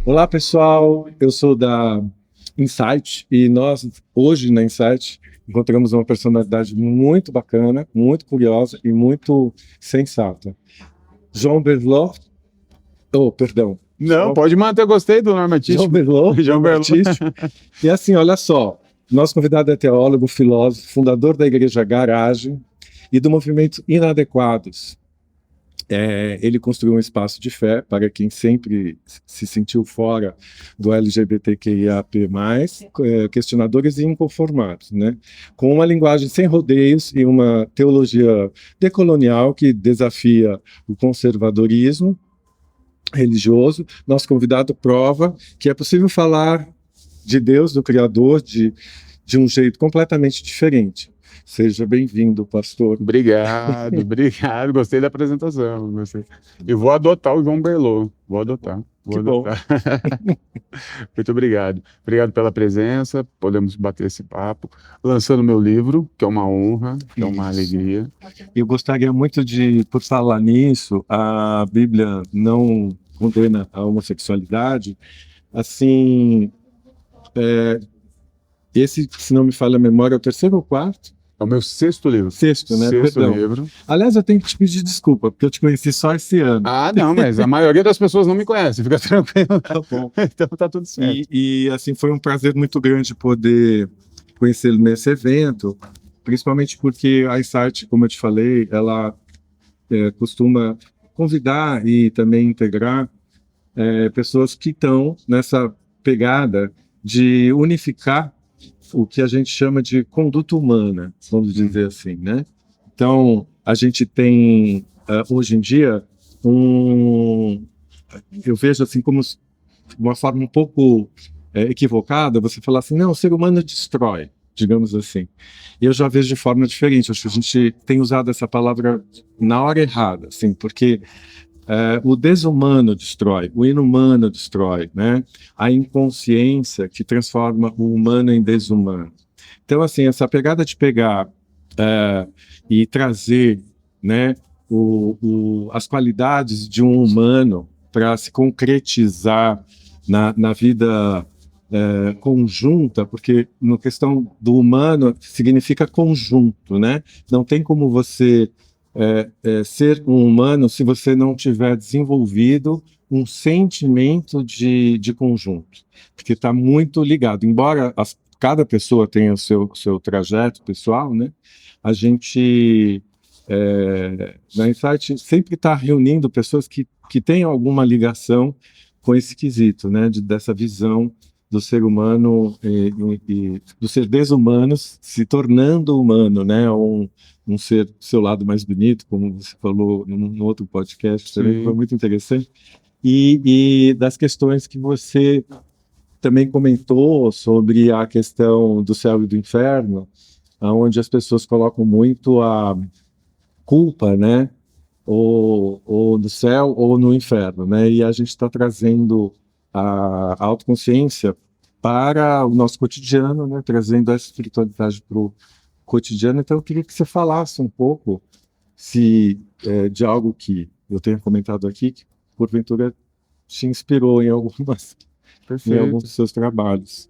Olá, pessoal. Eu sou da Insight e nós, hoje na Insight, encontramos uma personalidade muito bacana, muito curiosa e muito sensata. João Berlot, perdão, Não, pode manter, eu gostei do nome João artístico. Berlot, João nome Berlot. artístico. E assim, olha só, nosso convidado é teólogo, filósofo, fundador da Igreja Garagem e do movimento Inadequados. Ele construiu um espaço de fé para quem sempre se sentiu fora do LGBTQIAP+, questionadores e inconformados, né? Com uma linguagem sem rodeios e uma teologia decolonial que desafia o conservadorismo religioso. Nosso convidado prova que é possível falar de Deus, do Criador, de um jeito completamente diferente. Seja bem-vindo, pastor. Obrigado. Gostei da apresentação. Gostei. E vou adotar o João Berlot. Vou adotar. Bom. Muito obrigado. Obrigado pela presença. Podemos bater esse papo. Lançando meu livro, que é uma honra, que é uma alegria. Eu gostaria muito de, por falar nisso, a Bíblia não condena a homossexualidade. Assim, esse, se não me falha a memória, é o terceiro ou quarto? É o meu sexto livro. Sexto, né? Sexto Perdão. livro. Aliás, eu tenho que te pedir desculpa, porque eu te conheci só esse ano. Ah, não, mas a maioria das pessoas não me conhece, fica tranquilo. Tá bom. Então tá tudo certo. E assim, foi um prazer muito grande poder conhecê-lo nesse evento, principalmente porque a Insight, como eu te falei, ela costuma convidar e também integrar pessoas que estão nessa pegada de unificar o que a gente chama de conduta humana, vamos dizer assim, né? Então, a gente tem, hoje em dia, eu vejo assim como uma forma um pouco equivocada, você falar assim, não, o ser humano destrói, digamos assim. E eu já vejo de forma diferente, acho que a gente tem usado essa palavra na hora errada, assim, porque o desumano destrói, o inumano destrói, né? A inconsciência que transforma o humano em desumano. Então, assim, essa pegada de pegar e trazer, né, as qualidades de um humano para se concretizar na vida conjunta, porque na questão do humano significa conjunto, né? Não tem como você ser um humano se você não tiver desenvolvido um sentimento de conjunto, porque está muito ligado. Embora cada pessoa tenha o seu trajeto pessoal, né? A gente, na Insight, sempre está reunindo pessoas que têm alguma ligação com esse quesito, né? Dessa visão do ser humano e do ser desumano se tornando humano, né? Um ser seu lado mais bonito, como você falou no outro podcast, também foi muito interessante. E das questões que você também comentou sobre a questão do céu e do inferno, onde as pessoas colocam muito a culpa, né? Ou no céu ou no inferno, né? E a gente está trazendo a autoconsciência para o nosso cotidiano, né? Trazendo essa espiritualidade para o cotidiano. Então eu queria que você falasse um pouco de algo que eu tenho comentado aqui, que porventura te inspirou em alguns dos seus trabalhos.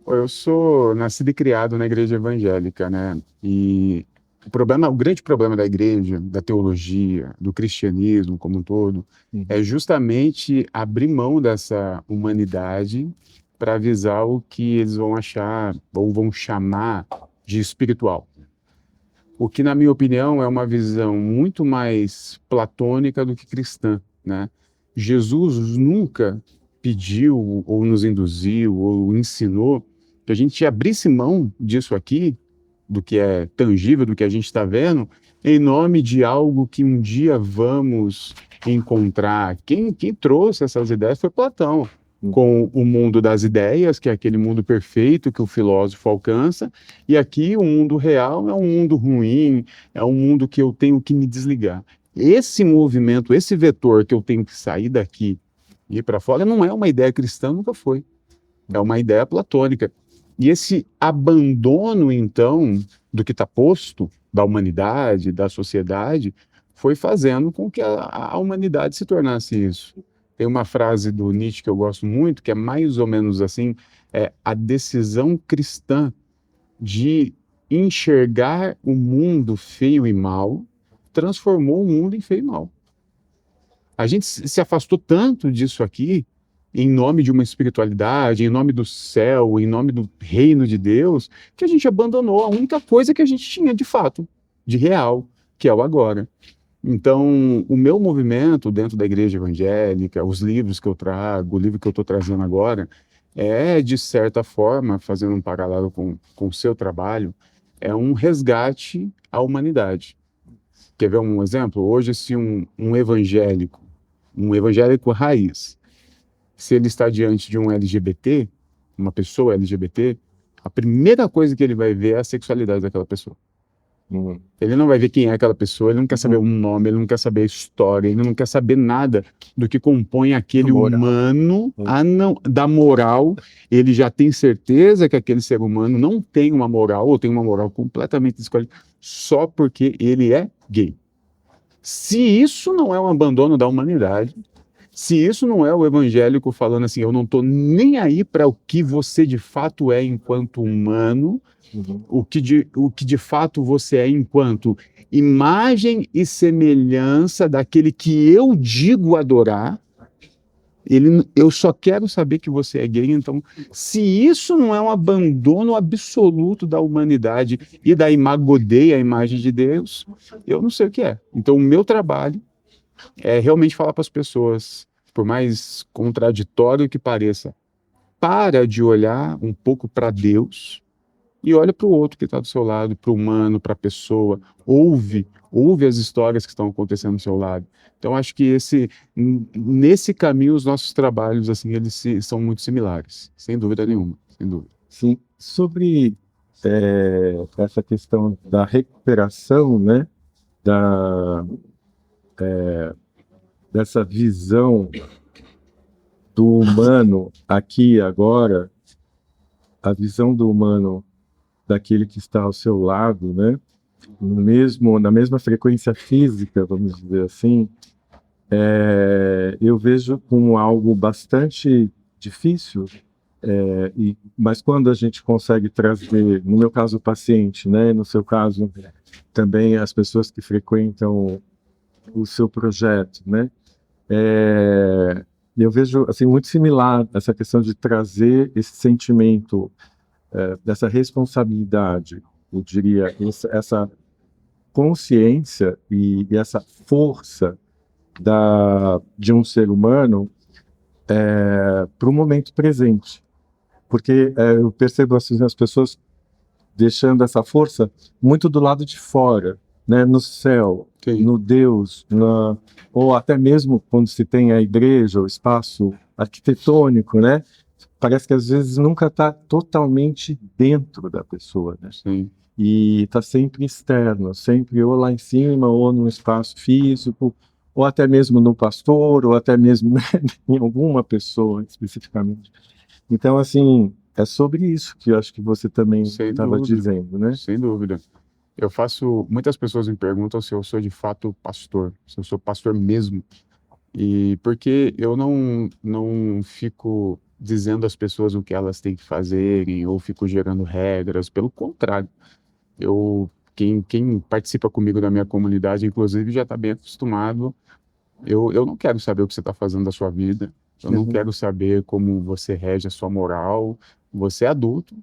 Eu sou nascido e criado na igreja evangélica, né? E o grande problema da igreja, da teologia, do cristianismo como um todo, é justamente abrir mão dessa humanidade para avisar o que eles vão achar ou vão chamar de espiritual. O que, na minha opinião, é uma visão muito mais platônica do que cristã, né? Jesus nunca pediu, ou nos induziu, ou ensinou que a gente abrisse mão disso aqui, do que é tangível, do que a gente está vendo, em nome de algo que um dia vamos encontrar. Quem trouxe essas ideias foi Platão, com o mundo das ideias, que é aquele mundo perfeito que o filósofo alcança, e aqui o mundo real é um mundo ruim, é um mundo que eu tenho que me desligar. Esse movimento, esse vetor que eu tenho que sair daqui e ir para fora, não é uma ideia cristã, nunca foi. É uma ideia platônica. E esse abandono, então, do que está posto, da humanidade, da sociedade, foi fazendo com que a humanidade se tornasse isso. Tem uma frase do Nietzsche que eu gosto muito, que é mais ou menos assim, a decisão cristã de enxergar o mundo feio e mal transformou o mundo em feio e mal. A gente se afastou tanto disso aqui, em nome de uma espiritualidade, em nome do céu, em nome do reino de Deus, que a gente abandonou a única coisa que a gente tinha de fato, de real, que é o agora. Então, o meu movimento dentro da igreja evangélica, os livros que eu trago, o livro que eu estou trazendo agora, de certa forma, fazendo um paralelo com o seu trabalho, é um resgate à humanidade. Quer ver um exemplo? Hoje, se um evangélico raiz, se ele está diante de um LGBT, uma pessoa LGBT, a primeira coisa que ele vai ver é a sexualidade daquela pessoa. Ele não vai ver quem é aquela pessoa, ele não quer saber o nome, ele não quer saber a história, ele não quer saber nada do que compõe aquele humano, da moral. Ele já tem certeza que aquele ser humano não tem uma moral, ou tem uma moral completamente escolhida, só porque ele é gay. Se isso não é um abandono da humanidade, se isso não é o evangélico falando assim, eu não estou nem aí para o que você de fato é enquanto humano, o que de fato você é enquanto imagem e semelhança daquele que eu digo adorar, eu só quero saber que você é gay. Então, se isso não é um abandono absoluto da humanidade e da Imago Dei, a imagem de Deus, eu não sei o que é. Então, o meu trabalho é realmente falar para as pessoas, por mais contraditório que pareça, para de olhar um pouco para Deus e olha para o outro que está do seu lado, para o humano, para a pessoa, ouve as histórias que estão acontecendo do seu lado. Então, acho que nesse caminho, os nossos trabalhos, assim, são muito similares, sem dúvida nenhuma, sem dúvida. Sim, sobre essa questão da recuperação, né, dessa visão do humano aqui e agora, a visão do humano daquele que está ao seu lado, né, na mesma frequência física, vamos dizer assim, eu vejo como algo bastante difícil, mas quando a gente consegue trazer, no meu caso o paciente, né, no seu caso também as pessoas que frequentam o seu projeto, né, eu vejo assim muito similar essa questão de trazer esse sentimento dessa responsabilidade, eu diria, essa consciência e essa força de um ser humano para o momento presente. Porque eu percebo assim, as pessoas deixando essa força muito do lado de fora, né? No céu, Sim. no Deus, ou até mesmo quando se tem a igreja, o espaço arquitetônico, né? Parece que às vezes nunca está totalmente dentro da pessoa, né? Sim. E está sempre externo, sempre ou lá em cima, ou num espaço físico, ou até mesmo no pastor, ou até mesmo, né, em alguma pessoa especificamente. Então, assim, é sobre isso que eu acho que você também estava dizendo, né? Sem dúvida. Muitas pessoas me perguntam se eu sou de fato pastor, se eu sou pastor mesmo. E porque eu não fico dizendo às pessoas o que elas têm que fazerem, ou fico gerando regras, pelo contrário. Quem participa comigo da minha comunidade, inclusive, já está bem acostumado. Eu não quero saber o que você está fazendo da sua vida, eu não quero saber como você rege a sua moral. Você é adulto,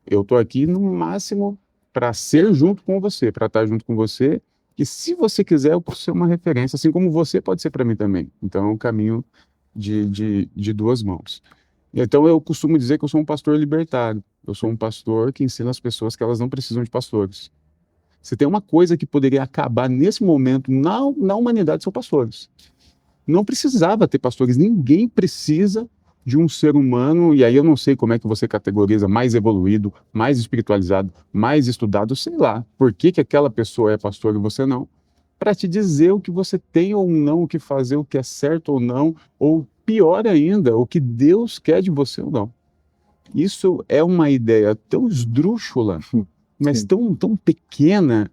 eu estou aqui no máximo para ser junto com você, para estar junto com você, e se você quiser, eu posso ser uma referência, assim como você pode ser para mim também. Então é um caminho de duas mãos. Então eu costumo dizer que eu sou um pastor libertário, eu sou um pastor que ensina as pessoas que elas não precisam de pastores. Se tem uma coisa que poderia acabar nesse momento na humanidade, são pastores. Não precisava ter pastores, ninguém precisa de um ser humano, e aí eu não sei como é que você categoriza mais evoluído, mais espiritualizado, mais estudado, sei lá, por que aquela pessoa é pastor e você não, para te dizer o que você tem ou não, o que fazer, o que é certo ou não, ou pior ainda, o que Deus quer de você ou não. Isso é uma ideia tão esdrúxula, mas tão pequena,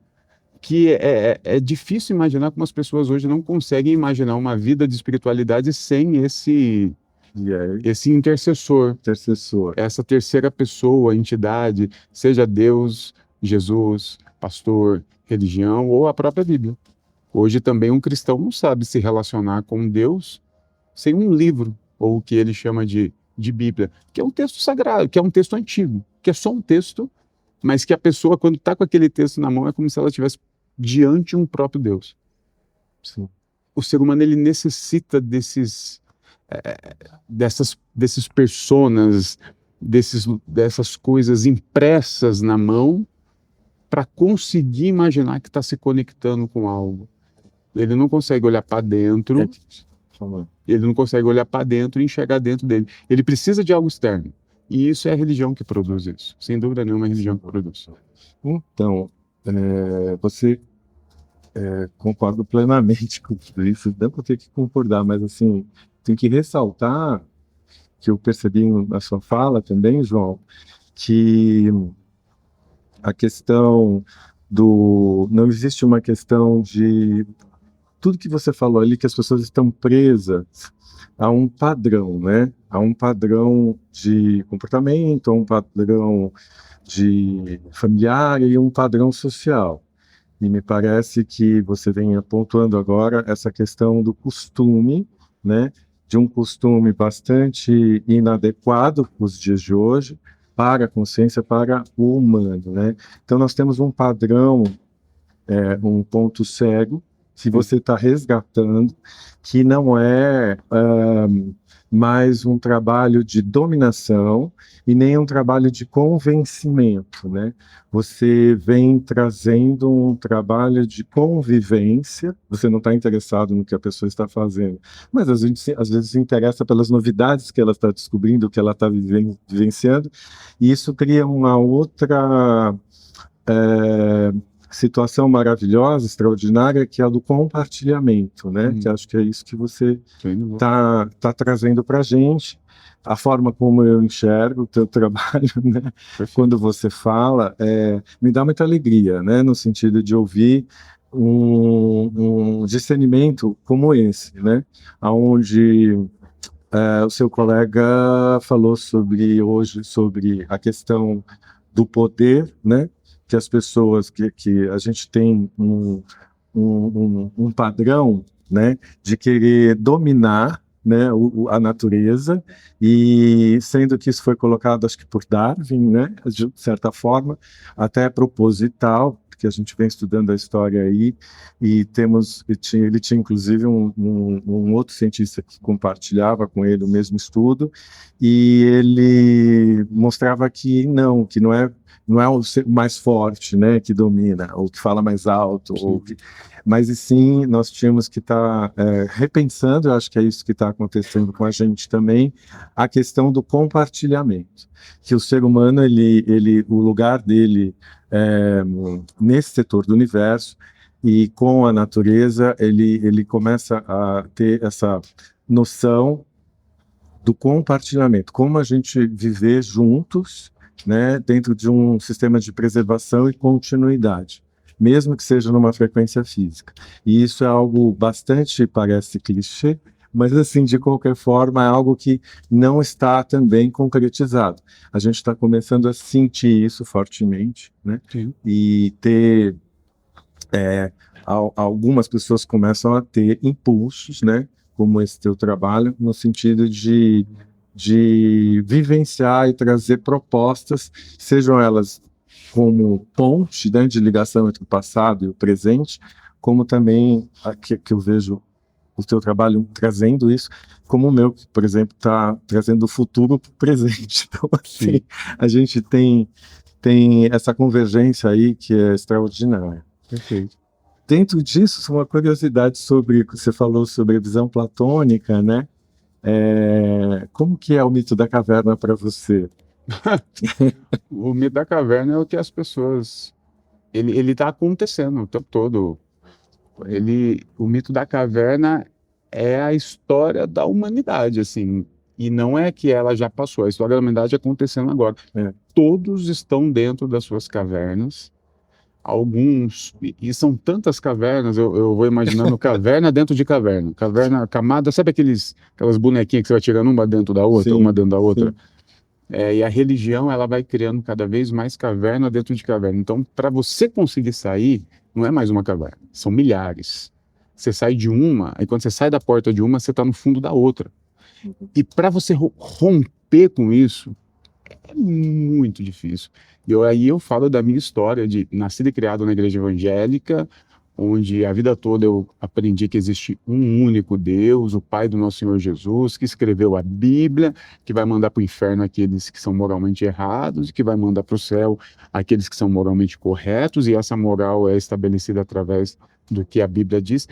que é difícil imaginar como as pessoas hoje não conseguem imaginar uma vida de espiritualidade sem esse intercessor, essa terceira pessoa, entidade, seja Deus, Jesus, pastor, religião ou a própria Bíblia. Hoje também um cristão não sabe se relacionar com Deus sem um livro, ou o que ele chama de Bíblia, que é um texto sagrado, que é um texto antigo, que é só um texto, mas que a pessoa, quando está com aquele texto na mão, é como se ela estivesse diante um próprio Deus. Sim. O ser humano, ele necessita desses personas, dessas coisas impressas na mão, para conseguir imaginar que está se conectando com algo. Ele não consegue olhar para dentro, ele não consegue olhar para dentro e enxergar dentro dele. Ele precisa de algo externo. E isso é a religião que produz isso. Sem dúvida nenhuma, é a religião que produz. Então, você concordo plenamente com tudo isso. Dá para ter que concordar, mas assim, tem que ressaltar que eu percebi na sua fala também, João, que a questão não existe uma questão de tudo que você falou ali, que as pessoas estão presas a um padrão, né? A um padrão de comportamento, a um padrão de familiar e um padrão social. E me parece que você vem pontuando agora essa questão do costume, né? De um costume bastante inadequado para os dias de hoje, para a consciência, para o humano, né? Então nós temos um padrão, um ponto cego, que você está resgatando, que não é mais um trabalho de dominação e nem um trabalho de convencimento, né? Você vem trazendo um trabalho de convivência, você não está interessado no que a pessoa está fazendo, mas às vezes se interessa pelas novidades que ela está descobrindo, que ela está vivenciando, e isso cria uma outra situação maravilhosa, extraordinária, que é a do compartilhamento, né? Que acho que é isso que você tá trazendo para a gente. A forma como eu enxergo o teu trabalho, né? Quando você fala, me dá muita alegria, né? No sentido de ouvir um discernimento como esse, né? Onde o seu colega falou hoje sobre a questão do poder, né? Que as pessoas, que a gente tem um padrão, né, de querer dominar, né, a natureza, e sendo que isso foi colocado, acho que por Darwin, né, de certa forma, até proposital, que a gente vem estudando a história aí, e ele tinha inclusive um outro cientista que compartilhava com ele o mesmo estudo, e ele mostrava que não é o mais forte, né, que domina, ou que fala mais alto, mas e sim, nós tínhamos que estar repensando, eu acho que é isso que está acontecendo com a gente também, a questão do compartilhamento, que o ser humano, o lugar dele nesse setor do universo e com a natureza, ele começa a ter essa noção do compartilhamento, como a gente viver juntos, né, dentro de um sistema de preservação e continuidade, mesmo que seja numa frequência física. E isso é algo bastante, parece clichê, mas assim, de qualquer forma, é algo que não está também concretizado. A gente está começando a sentir isso fortemente, né? Sim. E ter algumas pessoas começam a ter impulsos, né, como esse teu trabalho, no sentido de vivenciar e trazer propostas, sejam elas como ponte, né, de ligação entre o passado e o presente, como também que eu vejo o teu trabalho trazendo isso, como o meu, que, por exemplo, está trazendo o futuro para o presente. Então, assim, a gente tem essa convergência aí que é extraordinária. Perfeito. Dentro disso, uma curiosidade sobre o que você falou sobre a visão platônica, né? Como que é o mito da caverna para você? O mito da caverna é o que as pessoas... Ele está acontecendo o tempo todo. O mito da caverna é a história da humanidade, assim. E não é que ela já passou, a história da humanidade acontecendo agora. Todos estão dentro das suas cavernas, alguns, e são tantas cavernas, eu vou imaginando caverna dentro de caverna, caverna, camada, sabe aquelas bonequinhas que você vai tirando uma dentro da outra, uma Sim, dentro da outra? sim. E a religião, ela vai criando cada vez mais caverna dentro de caverna. Então, para você conseguir sair, não é mais uma caverna, são milhares. Você sai de uma, aí quando você sai da porta de uma, você está no fundo da outra. E para você romper com isso, é muito difícil. Aí eu falo da minha história de nascido e criado na igreja evangélica, onde a vida toda eu aprendi que existe um único Deus, o Pai do nosso Senhor Jesus, que escreveu a Bíblia, que vai mandar para o inferno aqueles que são moralmente errados e que vai mandar para o céu aqueles que são moralmente corretos, e essa moral é estabelecida através do que a Bíblia diz.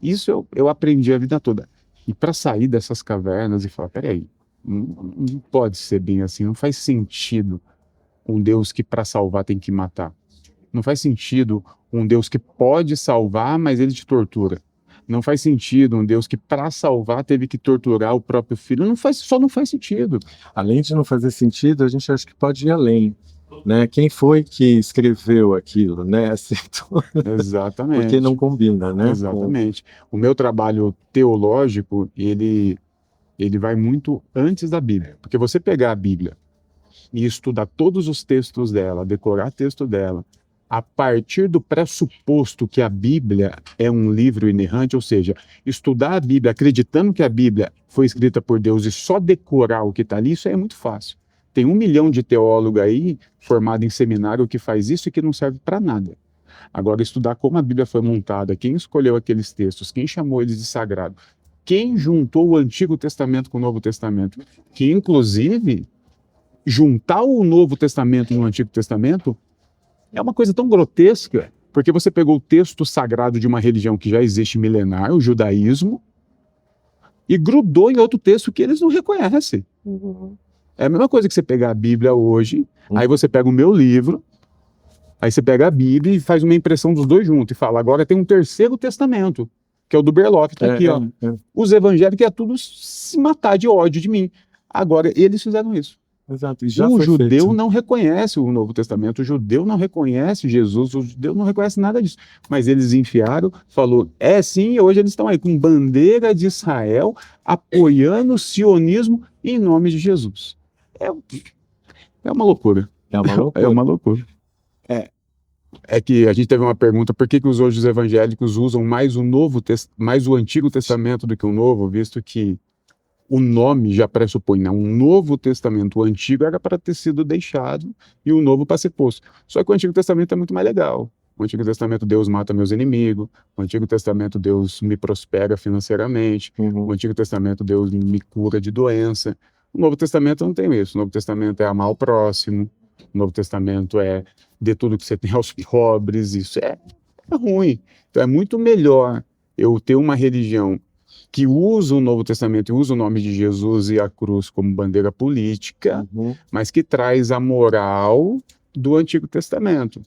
Isso eu aprendi a vida toda. E para sair dessas cavernas e falar, peraí, não pode ser bem assim, não faz sentido um Deus que para salvar tem que matar. Não faz sentido um Deus que pode salvar, mas ele te tortura. Não faz sentido um Deus que para salvar teve que torturar o próprio filho. Só não faz sentido. Além de não fazer sentido, a gente acha que pode ir além, né? Quem foi que escreveu aquilo, né? Assim, Exatamente. porque não combina, né? Exatamente. O meu trabalho teológico, ele vai muito antes da Bíblia. Porque você pegar a Bíblia e estudar todos os textos dela, decorar texto dela, a partir do pressuposto que a Bíblia é um livro inerrante, ou seja, estudar a Bíblia acreditando que a Bíblia foi escrita por Deus e só decorar o que está ali, isso é muito fácil. Tem 1 milhão de teólogos aí, formado em seminário, que faz isso e que não serve para nada. Agora, estudar como a Bíblia foi montada, quem escolheu aqueles textos, quem chamou eles de sagrado, quem juntou o Antigo Testamento com o Novo Testamento, que inclusive juntar o Novo Testamento no Antigo Testamento é uma coisa tão grotesca, porque você pegou o texto sagrado de uma religião que já existe milenar, o judaísmo, e grudou em outro texto que eles não reconhecem. Uhum. É a mesma coisa que você pegar a Bíblia hoje, aí você pega o meu livro, aí você pega a Bíblia e faz uma impressão dos dois juntos e fala, agora tem um terceiro testamento, que é o do Berlock, tá aqui, ó. Os evangélicos é tudo se matar de ódio de mim. Agora, eles fizeram isso. Exato. O judeu não reconhece o Novo Testamento, o judeu não reconhece Jesus, o judeu não reconhece nada disso. Mas eles enfiaram, falou, sim, e hoje eles estão aí com bandeira de Israel, apoiando o sionismo em nome de Jesus. É uma loucura. É uma loucura. É uma loucura. É que a gente teve uma pergunta, por que hoje os evangélicos usam mais o Antigo Testamento do que o Novo, visto que o nome já pressupõe, né? Um Novo Testamento, o Antigo era para ter sido deixado e o Novo para ser posto. Só que o Antigo Testamento é muito mais legal. O Antigo Testamento, Deus mata meus inimigos. O Antigo Testamento, Deus me prospera financeiramente. O Antigo Testamento, Deus me cura de doença. O Novo Testamento não tem isso. O Novo Testamento é amar o próximo. O Novo Testamento é dê tudo que você tem aos pobres. Isso é ruim. Então é muito melhor eu ter uma religião que usa o Novo Testamento e usa o nome de Jesus e a cruz como bandeira política, mas que traz a moral do Antigo Testamento.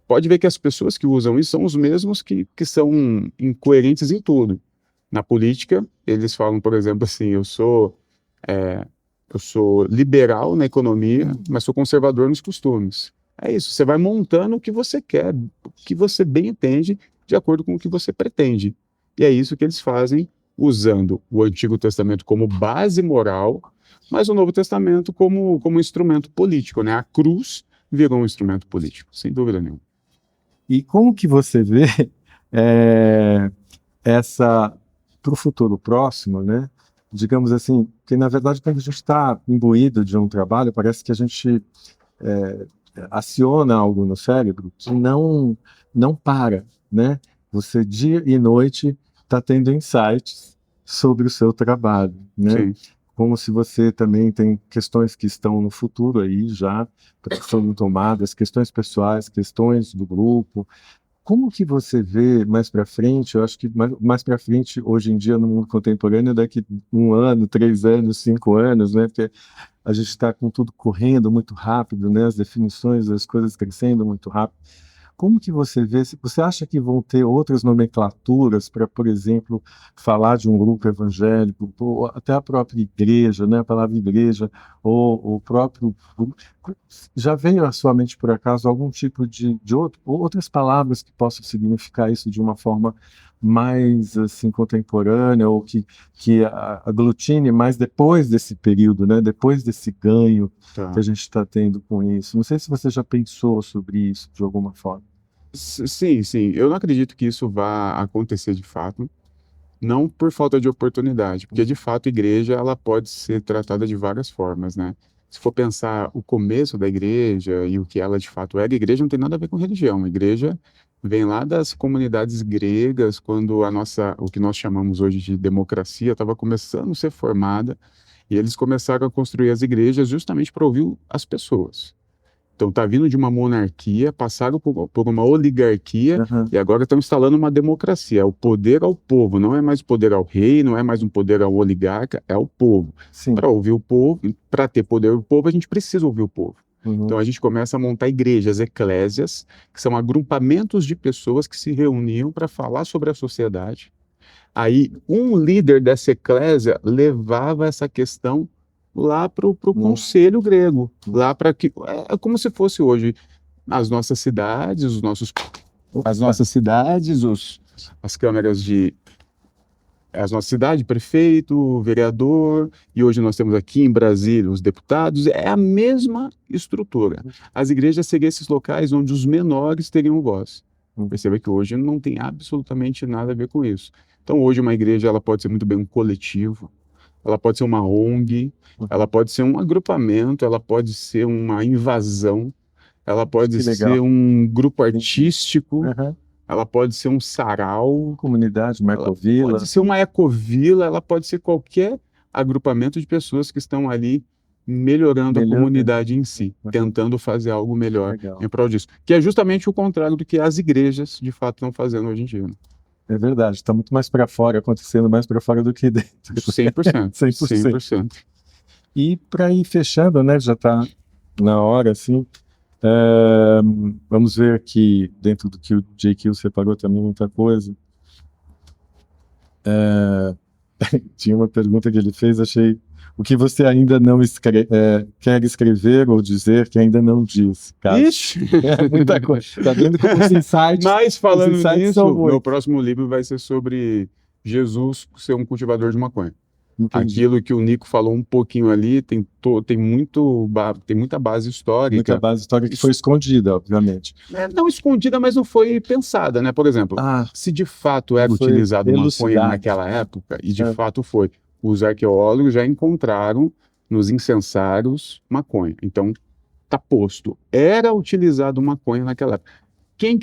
Pode ver que as pessoas que usam isso são os mesmos que são incoerentes em tudo. Na política, eles falam, por exemplo, assim, eu sou liberal na economia, mas sou conservador nos costumes. É isso, você vai montando o que você quer, o que você bem entende, de acordo com o que você pretende. E é isso que eles fazem, usando o Antigo Testamento como base moral, mas o Novo Testamento como instrumento político, né? A cruz virou um instrumento político, sem dúvida nenhuma. E como que você vê para o futuro próximo, né? Digamos assim, que na verdade quando a gente está imbuído de um trabalho, parece que a gente aciona algo no cérebro que não para, né? Você dia e noite está tendo insights sobre o seu trabalho, né? Sim. Como se você também tem questões que estão no futuro aí já, sendo tomadas, questões pessoais, questões do grupo. Como que você vê mais para frente? Eu acho que mais para frente, hoje em dia, no mundo contemporâneo, daqui 1 ano, 3 anos, 5 anos, né? Porque a gente está com tudo correndo muito rápido, né? As definições, as coisas crescendo muito rápido. Como que você vê? Você acha que vão ter outras nomenclaturas para, por exemplo, falar de um grupo evangélico, ou até a própria igreja, né? A palavra igreja, ou o próprio... Já veio à sua mente, por acaso, algum tipo de outras palavras que possam significar isso de uma forma mais assim contemporânea, ou que aglutine mais depois desse período, né? Depois desse ganho Tá. que a gente está tendo com isso? Não sei se você já pensou sobre isso de alguma forma. Sim, sim. Eu não acredito que isso vá acontecer de fato, não por falta de oportunidade, porque de fato a igreja ela pode ser tratada de várias formas, né? Se for pensar o começo da igreja e o que ela de fato era, a igreja não tem nada a ver com religião. A igreja vem lá das comunidades gregas, quando o que nós chamamos hoje de democracia, estava começando a ser formada, e eles começaram a construir as igrejas justamente para ouvir as pessoas. Então, está vindo de uma monarquia, passaram por uma oligarquia Uhum. e agora estão instalando uma democracia. É o poder ao povo, não é mais o poder ao rei, não é mais um poder ao oligarca, é ao povo. Sim. Para ouvir o povo, para ter poder ao povo, a gente precisa ouvir o povo. Uhum. Então, a gente começa a montar igrejas, eclésias, que são agrupamentos de pessoas que se reuniam para falar sobre a sociedade. Aí, um líder dessa eclésia levava essa questão lá para o conselho grego, lá para que é como se fosse hoje as nossas cidades, as câmaras as nossas cidades, prefeito, vereador, e hoje nós temos aqui em Brasília os deputados, é a mesma estrutura. As igrejas seriam esses locais onde os menores teriam voz. Perceba que hoje não tem absolutamente nada a ver com isso. Então hoje uma igreja ela pode ser muito bem um coletivo, ela pode ser uma ONG, ela pode ser um agrupamento, ela pode ser uma invasão, ela pode ser um grupo artístico, ela pode ser um sarau, comunidade, uma ela ecovila. pode ser uma ecovila, ela pode ser qualquer agrupamento de pessoas que estão ali melhorando a comunidade em si, tentando fazer algo melhor em prol disso. Que é justamente o contrário do que as igrejas de fato estão fazendo hoje em dia. Né? É verdade, está muito mais para fora, acontecendo mais para fora do que dentro. 100%. 100%. E para ir fechando, né, já está na hora, assim, vamos ver aqui, dentro do que o JQ separou também muita coisa. Tinha uma pergunta que ele fez, achei... O que você ainda não quer escrever ou dizer que ainda não diz? Ixi! Muita coisa. Tá vendo como os insights... Mas falando nisso, meu próximo livro vai ser sobre Jesus ser um cultivador de maconha. Entendi. Aquilo que o Nico falou um pouquinho ali, tem muita base histórica. Muita base histórica que foi escondida, obviamente. Não escondida, mas não foi pensada, né? Por exemplo, se de fato era utilizado maconha naquela época, e de fato foi, os arqueólogos já encontraram nos incensários maconha. Então, tá posto. Era utilizado maconha naquela época. Quem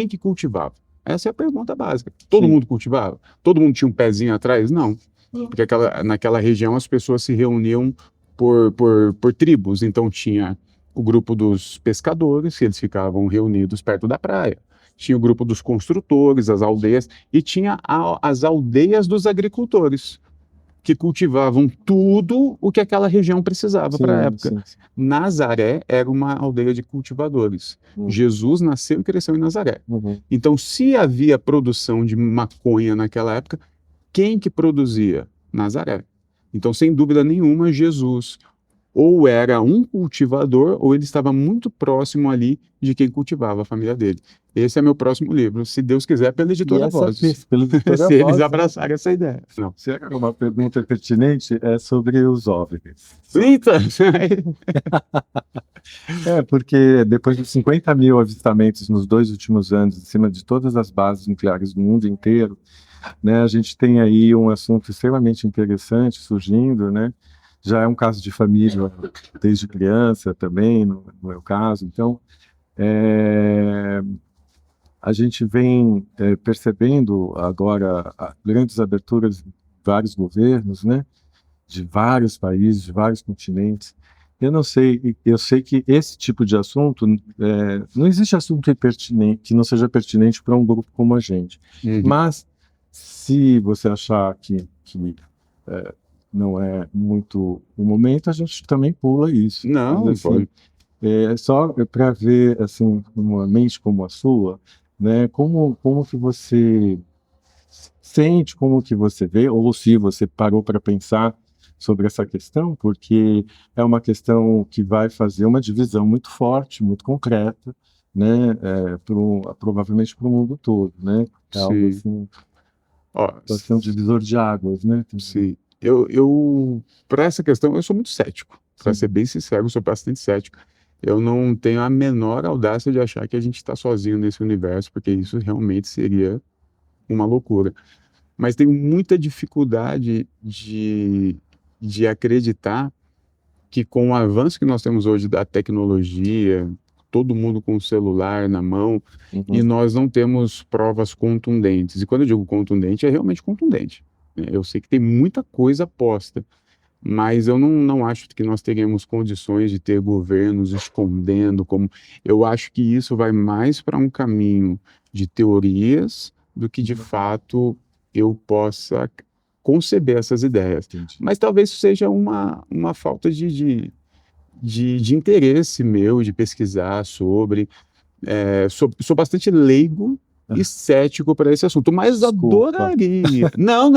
que cultivava? Essa é a pergunta básica. Todo mundo cultivava? Todo mundo tinha um pezinho atrás? Não. Porque naquela região as pessoas se reuniam por tribos. Então tinha o grupo dos pescadores, que eles ficavam reunidos perto da praia. Tinha o grupo dos construtores, as aldeias, e tinha as aldeias dos agricultores, que cultivavam tudo o que aquela região precisava para a época. Sim. Nazaré era uma aldeia de cultivadores. Jesus nasceu e cresceu em Nazaré. Então, se havia produção de maconha naquela época, quem que produzia? Nazaré. Então, sem dúvida nenhuma, Jesus ou era um cultivador ou ele estava muito próximo ali de quem cultivava, a família dele. Esse é meu próximo livro, se Deus quiser, pela Editora Vozes. Se eles abraçarem essa ideia. Não. Se é uma pergunta pertinente, é sobre os OVNIs. Eita! Porque depois de 50 mil avistamentos nos 2 últimos anos, em cima de todas as bases nucleares do mundo inteiro, né, a gente tem aí um assunto extremamente interessante surgindo, né? Já é um caso de família desde criança também, no meu caso. Então, a gente vem percebendo agora grandes aberturas de vários governos, né? De vários países, de vários continentes. Eu sei que esse tipo de assunto, não existe assunto que não seja pertinente para um grupo como a gente. Mas, se você achar que não é muito o momento, a gente também pula isso. Não, assim, Só para ver, assim, uma mente como a sua, né? Como que você sente, como que você vê, ou se você parou para pensar sobre essa questão, porque é uma questão que vai fazer uma divisão muito forte, muito concreta, né? Provavelmente para o mundo todo, né? É algo Sim. assim, Ó, pode ser um divisor de águas, né? sim. Para essa questão, eu sou muito cético. Para Sim. ser bem sincero, eu sou bastante cético. Eu não tenho a menor audácia de achar que a gente está sozinho nesse universo, porque isso realmente seria uma loucura. Mas tenho muita dificuldade de acreditar que com o avanço que nós temos hoje da tecnologia, todo mundo com o celular na mão, e Uhum. nós não temos provas contundentes. E quando eu digo contundente, é realmente contundente, né? Eu sei que tem muita coisa posta, mas eu não acho que nós teremos condições de ter governos escondendo como. Eu acho que isso vai mais para um caminho de teorias do que de fato eu possa conceber essas ideias. Entendi. Mas talvez isso seja uma falta de interesse meu de pesquisar sobre. Sou bastante leigo e cético para esse assunto, mas Desculpa. adoraria. Não,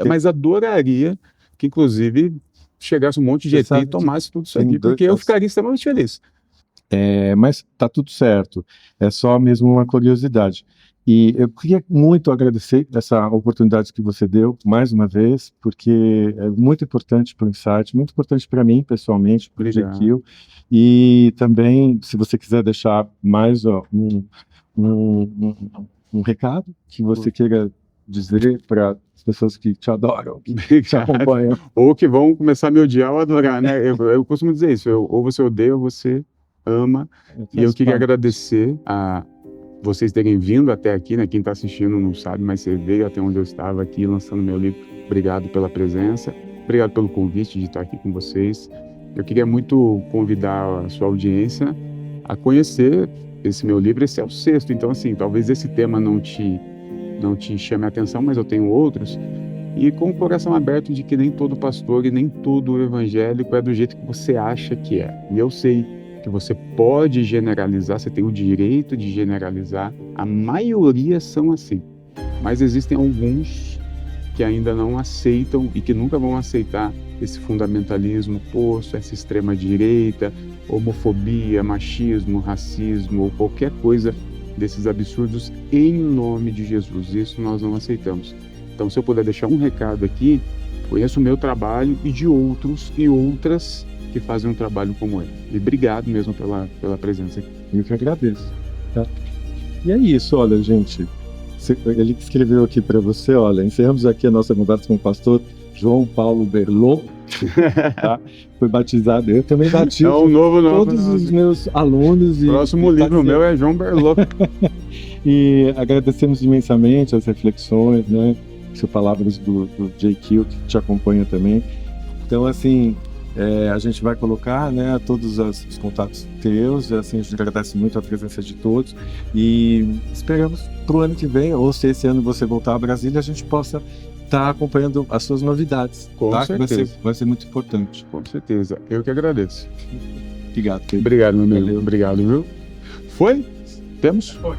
mas adoraria que, inclusive, chegasse um monte de Você ET e sabe que tomasse tudo isso tem aqui, dois, porque eu ficaria extremamente feliz. mas tá tudo certo. É só mesmo uma curiosidade. E eu queria muito agradecer essa oportunidade que você deu mais uma vez, porque é muito importante para o Insight, muito importante para mim pessoalmente, para o Obrigado. GQ. E também, se você quiser deixar mais um recado que você queira dizer para as pessoas que te adoram, que te Obrigado. acompanham. Ou que vão começar a me odiar ou adorar, né? Eu costumo dizer isso, ou você odeia ou você ama. E eu queria agradecer a vocês terem vindo até aqui, né? Quem está assistindo não sabe, mas você veio até onde eu estava aqui lançando meu livro. Obrigado pela presença, obrigado pelo convite de estar aqui com vocês. Eu queria muito convidar a sua audiência a conhecer esse meu livro. Esse é o 6º, então assim, talvez esse tema não te chame a atenção, mas eu tenho outros. E com o coração aberto de que nem todo pastor e nem todo evangélico é do jeito que você acha que é. E eu sei que você pode generalizar, você tem o direito de generalizar, a maioria são assim, mas existem alguns que ainda não aceitam e que nunca vão aceitar esse fundamentalismo posto, essa extrema-direita, homofobia, machismo, racismo ou qualquer coisa desses absurdos em nome de Jesus. Isso nós não aceitamos. Então, se eu puder deixar um recado aqui, conheço o meu trabalho e de outros e outras que fazem um trabalho como esse. E obrigado mesmo pela presença aqui. Eu que agradeço. Tá? E é isso, olha, gente. Ele escreveu aqui para você, olha, encerramos aqui a nossa conversa com o pastor João Paulo Berlot. Tá? Foi batizado, eu também batizo. É um novo nome. Todos os meus alunos. O próximo livro meu é João Berlot. E agradecemos imensamente as reflexões, né? As palavras do JQ, que te acompanha também. Então, assim, a gente vai colocar, né, todos os contatos teus, assim, a gente agradece muito a presença de todos e esperamos para o ano que vem, ou se esse ano você voltar a Brasília, a gente possa estar acompanhando as suas novidades. Com tá? certeza. Vai ser muito importante. Com certeza. Eu que agradeço. Obrigado, Pedro. Obrigado, meu amigo. Valeu. Obrigado, viu? Foi? Temos? Foi.